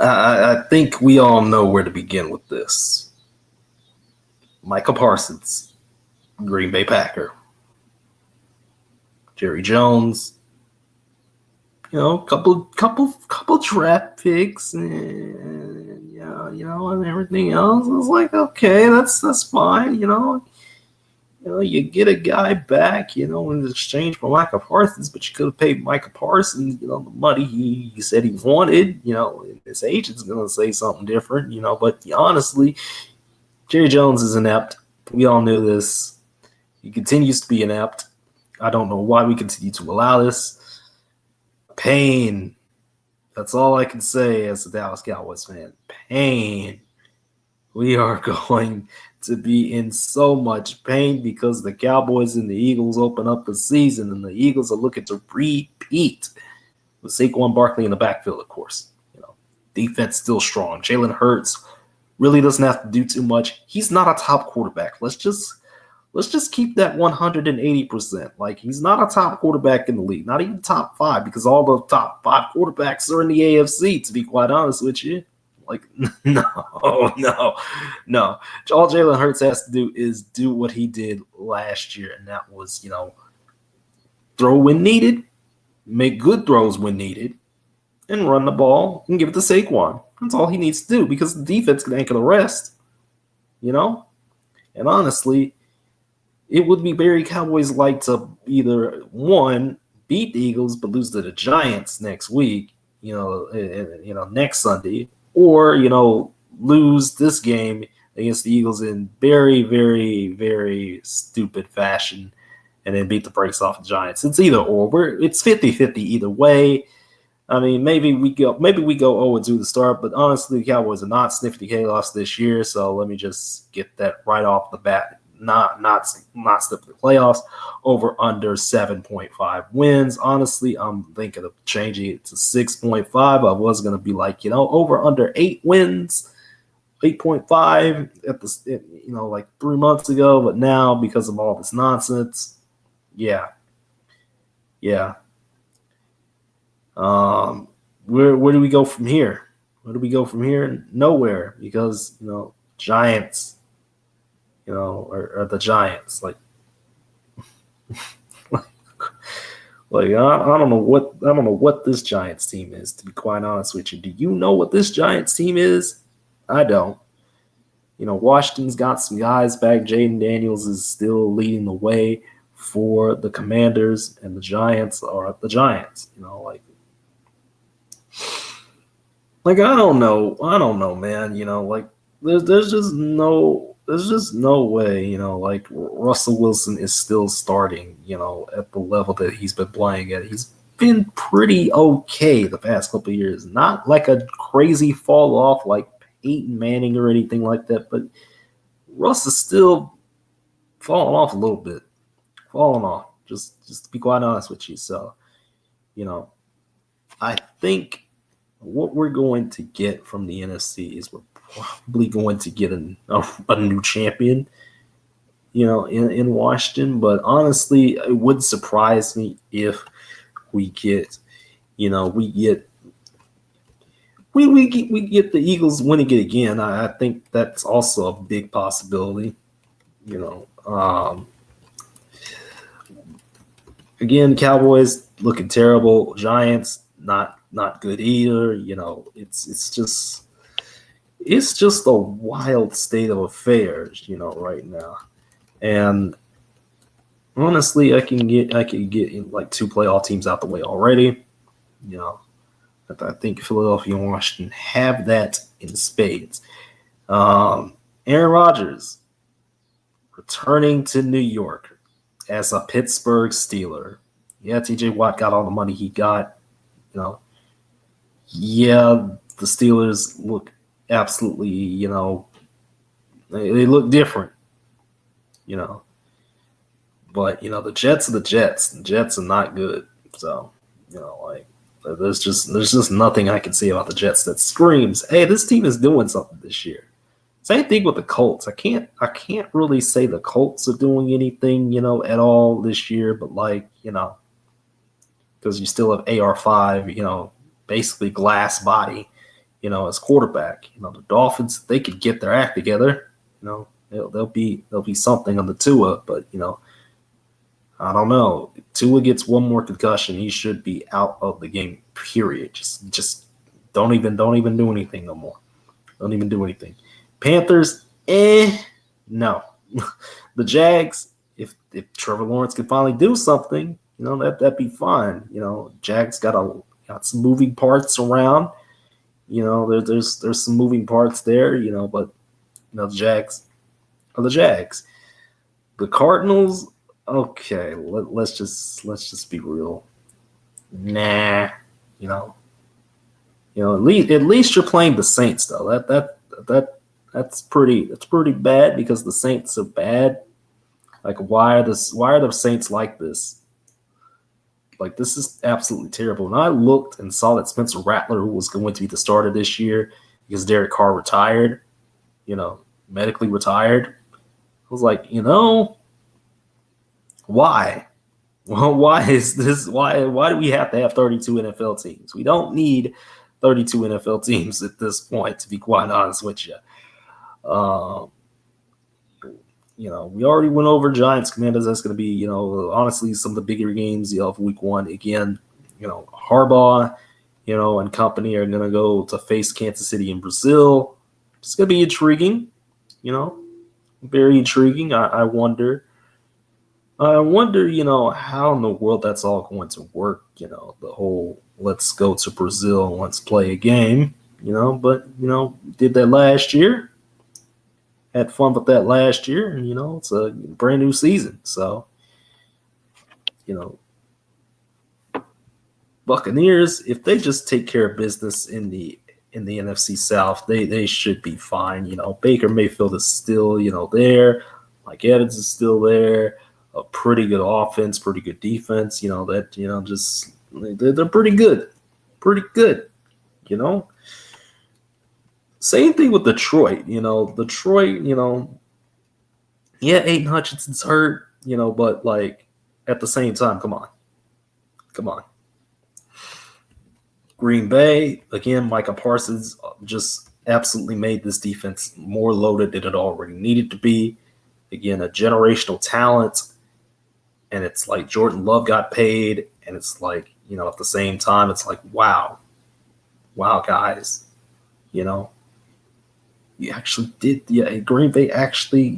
I think we all know where to begin with this. Micah Parsons, Green Bay Packer. Jerry Jones, couple draft picks, and and everything else. I was like, okay, that's fine. You get a guy back, in exchange for Micah Parsons, but you could have paid Micah Parsons, the money he said he wanted. His agent's gonna say something different, But honestly, Jerry Jones is inept. We all knew this. He continues to be inept. I don't know why we continue to allow this. Pain. That's all I can say as a Dallas Cowboys fan. Pain. We are going to be in so much pain because the Cowboys and the Eagles open up the season, and the Eagles are looking to repeat with Saquon Barkley in the backfield, of course. Defense still strong. Jalen Hurts really doesn't have to do too much. He's not a top quarterback. Let's just keep that 180%. Like, he's not a top quarterback in the league, not even top 5, because all the top 5 quarterbacks are in the AFC, to be quite honest with you. Like, no. All Jalen Hurts has to do is do what he did last year, and that was, throw when needed, make good throws when needed, and run the ball and give it to Saquon. That's all he needs to do, because the defense can anchor the rest, And honestly, it would be very Cowboys-like to either, one, beat the Eagles but lose to the Giants next week, next Sunday, or, lose this game against the Eagles in very, very, very stupid fashion and then beat the brakes off the Giants. It's either or. It's 50-50 either way. I mean, maybe we go 0-2 to start, but honestly, the Cowboys are not sniffing the chaos this year, so let me just get that right off the bat. Not sniffing the playoffs. Over under 7.5 wins. Honestly, I'm thinking of changing it to 6.5. I was gonna be like, over under 8 wins, 8.5 at the like 3 months ago, but now because of all this nonsense, yeah. Where do we go from here? Where do we go from here? Nowhere, because Giants, or the Giants, like I don't know what this Giants team is, to be quite honest with you. Do you know what this Giants team is? I don't. Washington's got some guys back. Jaden Daniels is still leading the way for the Commanders, and the Giants are the Giants. I don't know, man. There's just no way, Russell Wilson is still starting, at the level that he's been playing at. He's been pretty okay the past couple of years. Not like a crazy fall off like Peyton Manning or anything like that, but Russ is still falling off a little bit. Just to be quite honest with you. So, I think what we're going to get from the NFC is we're probably going to get a new champion, in Washington. But honestly, it would surprise me if we get the Eagles winning it again. I think that's also a big possibility. Again, Cowboys looking terrible. Giants not good either. It's just a wild state of affairs, right now. And honestly, I can get like 2 playoff teams out the way already. I think Philadelphia and Washington have that in spades. Aaron Rodgers returning to New York as a Pittsburgh Steeler. Yeah, TJ Watt got all the money he got. Yeah, the Steelers look absolutely, they look different, But, the Jets are the Jets. The Jets are not good. So, there's just nothing I can say about the Jets that screams, hey, this team is doing something this year. Same thing with the Colts. I can't really say the Colts are doing anything, at all this year, but because you still have AR5, basically glass body, as quarterback. The Dolphins, they could get their act together. They'll be something on the Tua, but I don't know. If Tua gets one more concussion, he should be out of the game. Period. Just don't even do anything no more. Don't even do anything. Panthers, no. The Jags, if Trevor Lawrence can finally do something, that'd be fine. Jags got some moving parts around. There's some moving parts there. But the Jags are the Jags. The Cardinals, okay. Let's just be real. Nah, at least you're playing the Saints though. That's pretty bad because the Saints are bad. Like, why are the Saints like this? Like, this is absolutely terrible. And I looked and saw that Spencer Rattler, who was going to be the starter this year because Derek Carr retired, medically retired. I was like, why? Well, why is this? Why do we have to have 32 NFL teams? We don't need 32 NFL teams at this point, to be quite honest with you. We already went over Giants Commanders. That's going to be, honestly, some of the bigger games of week one. Again, Harbaugh, and company are going to go to face Kansas City in Brazil. It's going to be intriguing, very intriguing. I wonder, how in the world that's all going to work, the whole let's go to Brazil and let's play a game, but, did that last year. Had fun with that last year, and it's a brand new season. So, Buccaneers, if they just take care of business in the NFC South, they should be fine. Baker Mayfield is still there, Mike Evans is still there. A pretty good offense, pretty good defense. Just they're pretty good, Same thing with Detroit. Aiden Hutchinson's hurt, but like at the same time, come on. Green Bay, again, Micah Parsons just absolutely made this defense more loaded than it already needed to be. Again, a generational talent, and it's like Jordan Love got paid, and it's like, at the same time, it's like, wow, guys, you actually did, Green Bay actually,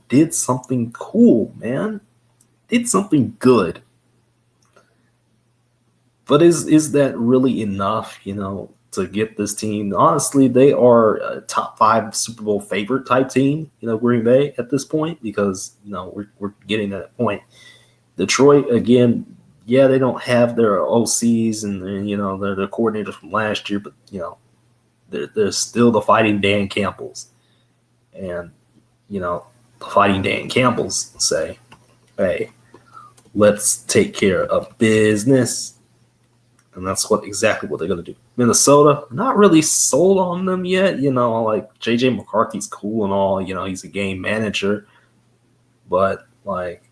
did something cool, man. Did something good. But is that really enough, to get this team? Honestly, they are a top 5 Super Bowl favorite type team, Green Bay at this point, because, we're getting to that point. Detroit, again, they don't have their OCs and their coordinators from last year, but, they're still the Fighting Dan Campbells. And, the Fighting Dan Campbells say, hey, let's take care of business. And that's exactly what they're going to do. Minnesota, not really sold on them yet. Like J.J. McCarthy's cool and all. He's a game manager. But, like,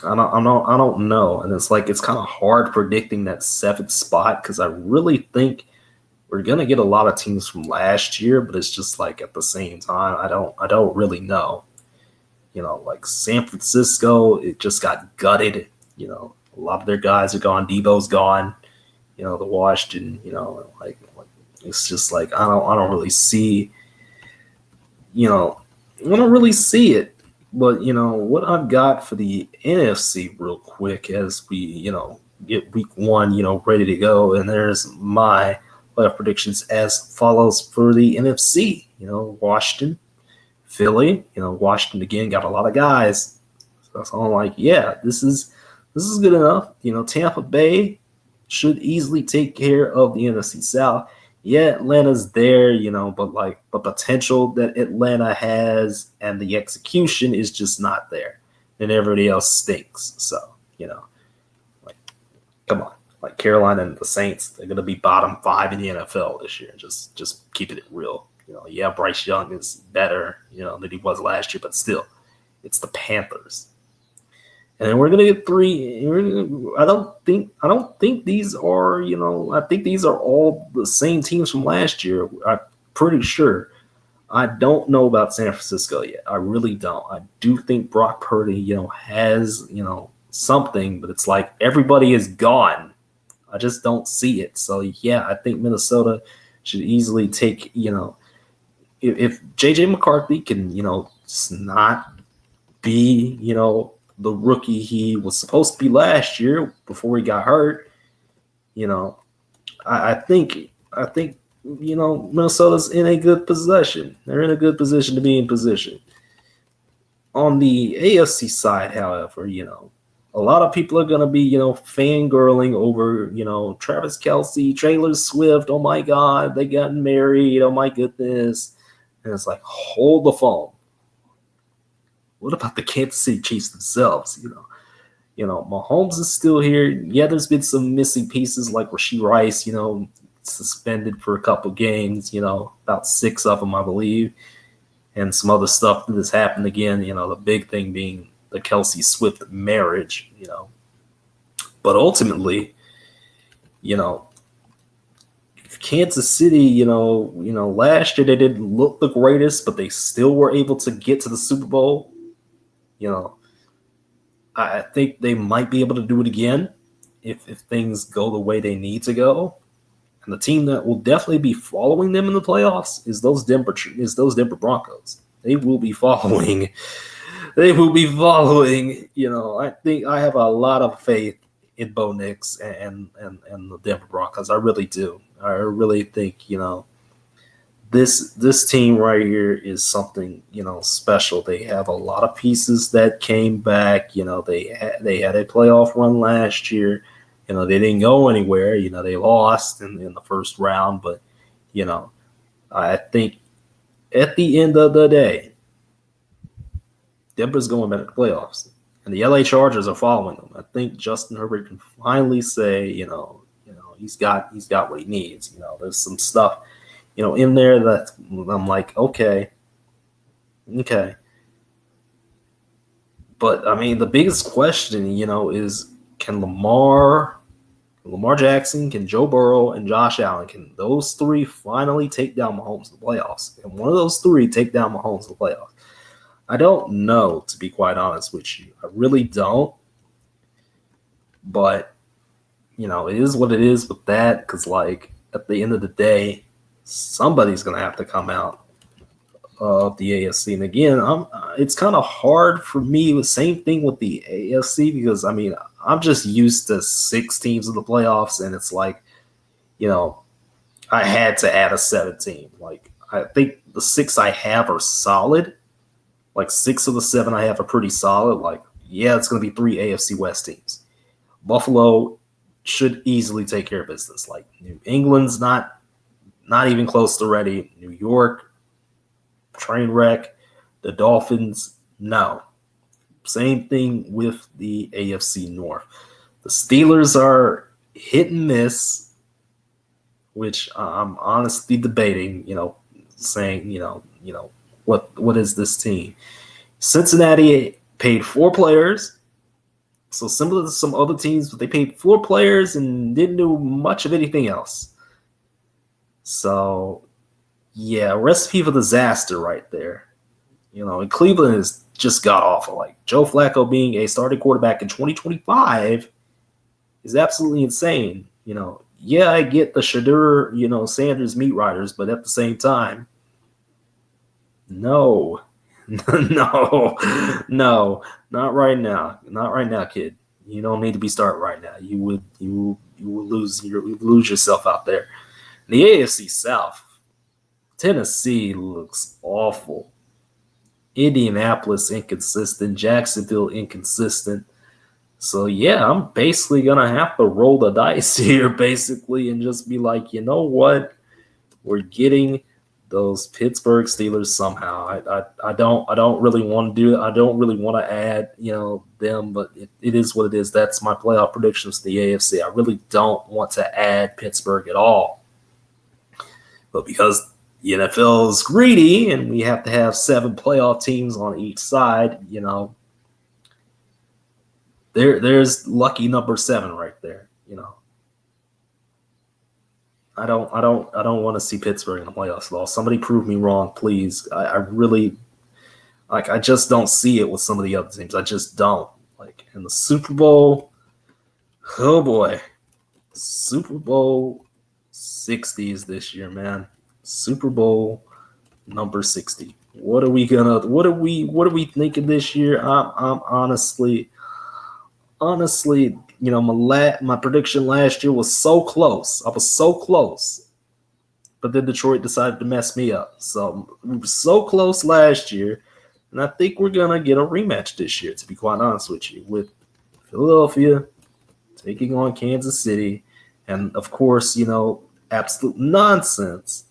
I don't know. And it's like it's kind of hard predicting that 7th spot because I really think we're gonna get a lot of teams from last year, but it's just like at the same time, I don't really know. Like San Francisco, it just got gutted. A lot of their guys are gone. Debo's gone. The Washington, like it's just like I don't really see. I don't really see it. But what I've got for the NFC real quick as we get week one ready to go, and there's my playoff predictions as follows for the NFC. Washington, Philly. Washington again got a lot of guys, so I'm like, this is good enough. Tampa Bay should easily take care of the NFC South. Atlanta's there, but like the potential that Atlanta has and the execution is just not there. And everybody else stinks. So, like, come on. Like Carolina and the Saints, they're going to be bottom 5 in the NFL this year. Just keeping it real. Bryce Young is better, than he was last year, but still, it's the Panthers. And then we're gonna get three. I don't think these are, I think these are all the same teams from last year. I'm pretty sure. I don't know about San Francisco yet. I really don't. I do think Brock Purdy, has, something, but it's like everybody is gone. I just don't see it. So yeah, I think Minnesota should easily take, if JJ McCarthy can, not be, the rookie he was supposed to be last year before he got hurt, I think Minnesota's in a good position. They're in a good position to be in position. On the AFC side, however, a lot of people are going to be, fangirling over, Travis Kelce, Taylor Swift. Oh my God, they got married. Oh my goodness. And it's like, hold the phone. What about the Kansas City Chiefs themselves? Mahomes is still here. Yeah, there's been some missing pieces like Rashee Rice, suspended for a couple games, about 6 of them, I believe. And some other stuff that has happened again, the big thing being the Kelce Swift marriage, But ultimately, Kansas City, last year they didn't look the greatest, but they still were able to get to the Super Bowl. I think they might be able to do it again if things go the way they need to go. And the team that will definitely be following them in the playoffs is those Denver Broncos. They will be following. I think I have a lot of faith in Bo Nix and the Denver Broncos. I really do. I really think, this team right here is something, special. They have a lot of pieces that came back. They had a playoff run last year. They didn't go anywhere. They lost in the first round. But, I think at the end of the day, Denver's going back to the playoffs. And the LA Chargers are following them. I think Justin Herbert can finally say, he's got what he needs. There's some stuff, in there that I'm like, okay. But I mean, the biggest question, is can Lamar Jackson, can Joe Burrow, and Josh Allen, can those three finally take down Mahomes in the playoffs? And one of those three take down Mahomes in the playoffs? I don't know, to be quite honest with you. I really don't. But, it is what it is with that, because, at the end of the day, somebody's going to have to come out of the AFC. And again, it's kind of hard for me. The same thing with the AFC, because, I'm just used to 6 teams in the playoffs, and it's like, I had to add a 7th team. I think the 6 I have are solid. 6 of the 7 I have are pretty solid. It's going to be 3 AFC West teams. Buffalo should easily take care of business. New England's not even close to ready. New York, train wreck. The Dolphins, no. Same thing with the AFC North. The Steelers are hit and miss, which I'm honestly debating, saying, what is this team? Cincinnati paid 4 players. So similar to some other teams, but they paid 4 players and didn't do much of anything else. So, yeah, recipe for disaster right there. And Cleveland is just got awful. Joe Flacco being a starting quarterback in 2025 is absolutely insane. Yeah, I get the Shadur, Sanders meat riders, but at the same time, no, not right now. Not right now, kid. You don't need to be starting right now. You will lose yourself out there. In the AFC South, Tennessee looks awful. Indianapolis inconsistent. Jacksonville inconsistent. So yeah, I'm basically gonna have to roll the dice here, basically, and just be like, you know what, we're getting those Pittsburgh Steelers somehow. I don't really want to do it. I don't really want to add, them, but it is what it is. That's my playoff predictions to the AFC. I really don't want to add Pittsburgh at all. But because the NFL is greedy and we have to have 7 playoff teams on each side, there's lucky number 7 right there. I don't want to see Pittsburgh in the playoffs at all. Somebody prove me wrong, please. I really I just don't see it with some of the other teams. I just don't. In the Super Bowl, oh boy. Super Bowl 60 is this year, man. Super Bowl number 60. What are we thinking this year? I'm honestly, my prediction last year was so close. I was so close. But then Detroit decided to mess me up. So we were so close last year. And I think we're going to get a rematch this year, to be quite honest with you, with Philadelphia taking on Kansas City. And, of course, absolute nonsense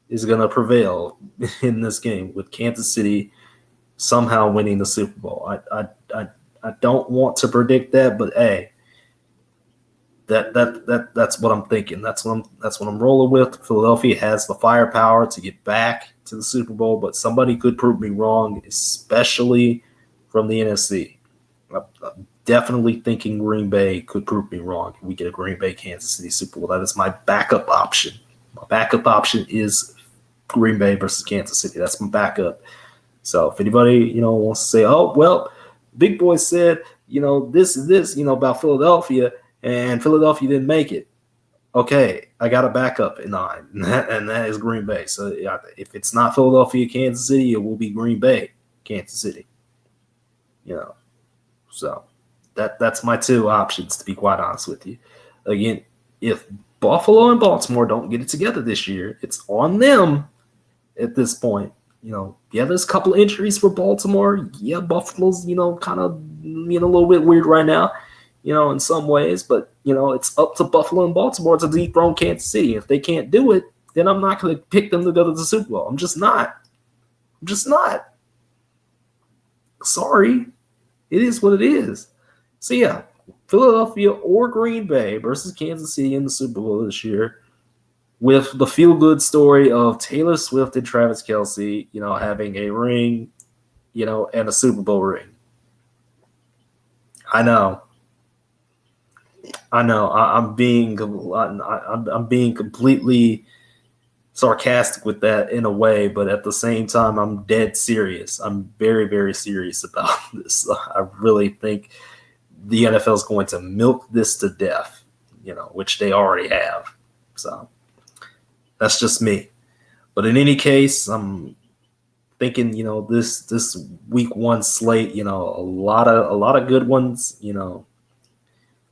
is going to prevail in this game with Kansas City somehow winning the Super Bowl. I don't want to predict that, but, hey, that's what I'm thinking. That's what I'm rolling with. Philadelphia has the firepower to get back to the Super Bowl, but somebody could prove me wrong, especially from the NFC. I'm definitely thinking Green Bay could prove me wrong. We get a Green Bay Kansas City Super Bowl. That is my backup option. My backup option is Green Bay versus Kansas City. That's my backup. So if anybody wants to say, oh well, Big Boy said this about Philadelphia, and Philadelphia didn't make it. Okay, I got a backup in 9, and that is Green Bay. So if it's not Philadelphia, Kansas City, it will be Green Bay, Kansas City. So that's my 2 options, to be quite honest with you. Again, if Buffalo and Baltimore don't get it together this year, it's on them at this point. There's a couple of injuries for Baltimore. Yeah, Buffalo's, kind of, a little bit weird right now. In some ways, but, it's up to Buffalo and Baltimore to dethrone Kansas City. If they can't do it, then I'm not going to pick them to go to the Super Bowl. I'm just not. Sorry. It is what it is. So, yeah, Philadelphia or Green Bay versus Kansas City in the Super Bowl this year with the feel-good story of Taylor Swift and Travis Kelce, having a ring, and a Super Bowl ring. I know. I'm being completely sarcastic with that in a way, but at the same time, I'm dead serious. I'm very, very serious about this. I really think the NFL is going to milk this to death, which they already have. So that's just me. But in any case, I'm thinking, this week 1 slate, a lot of good ones,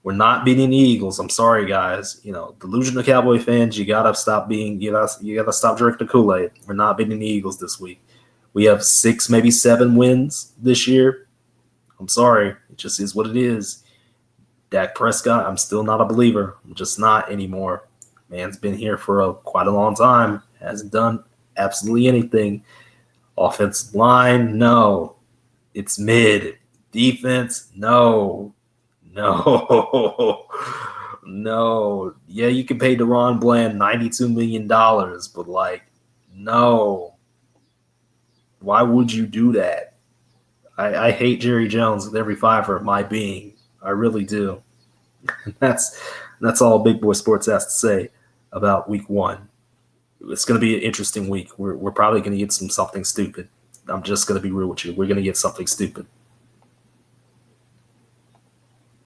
We're not beating the Eagles. I'm sorry, guys. Delusional Cowboy fans, you gotta stop drinking the Kool-Aid. We're not beating the Eagles this week. We have 6, maybe 7 wins this year. I'm sorry. It just is what it is. Dak Prescott, I'm still not a believer. I'm just not anymore. Man's been here for quite a long time. Hasn't done absolutely anything. Offensive line, no. It's mid. Defense, no. No. Yeah, you can pay DaRon Bland $92 million, but no. Why would you do that? I hate Jerry Jones with every fiber of my being. I really do. That's all Big Boy Sports has to say about week 1. It's going to be an interesting week. We're probably going to get something stupid. I'm just going to be real with you. We're going to get something stupid.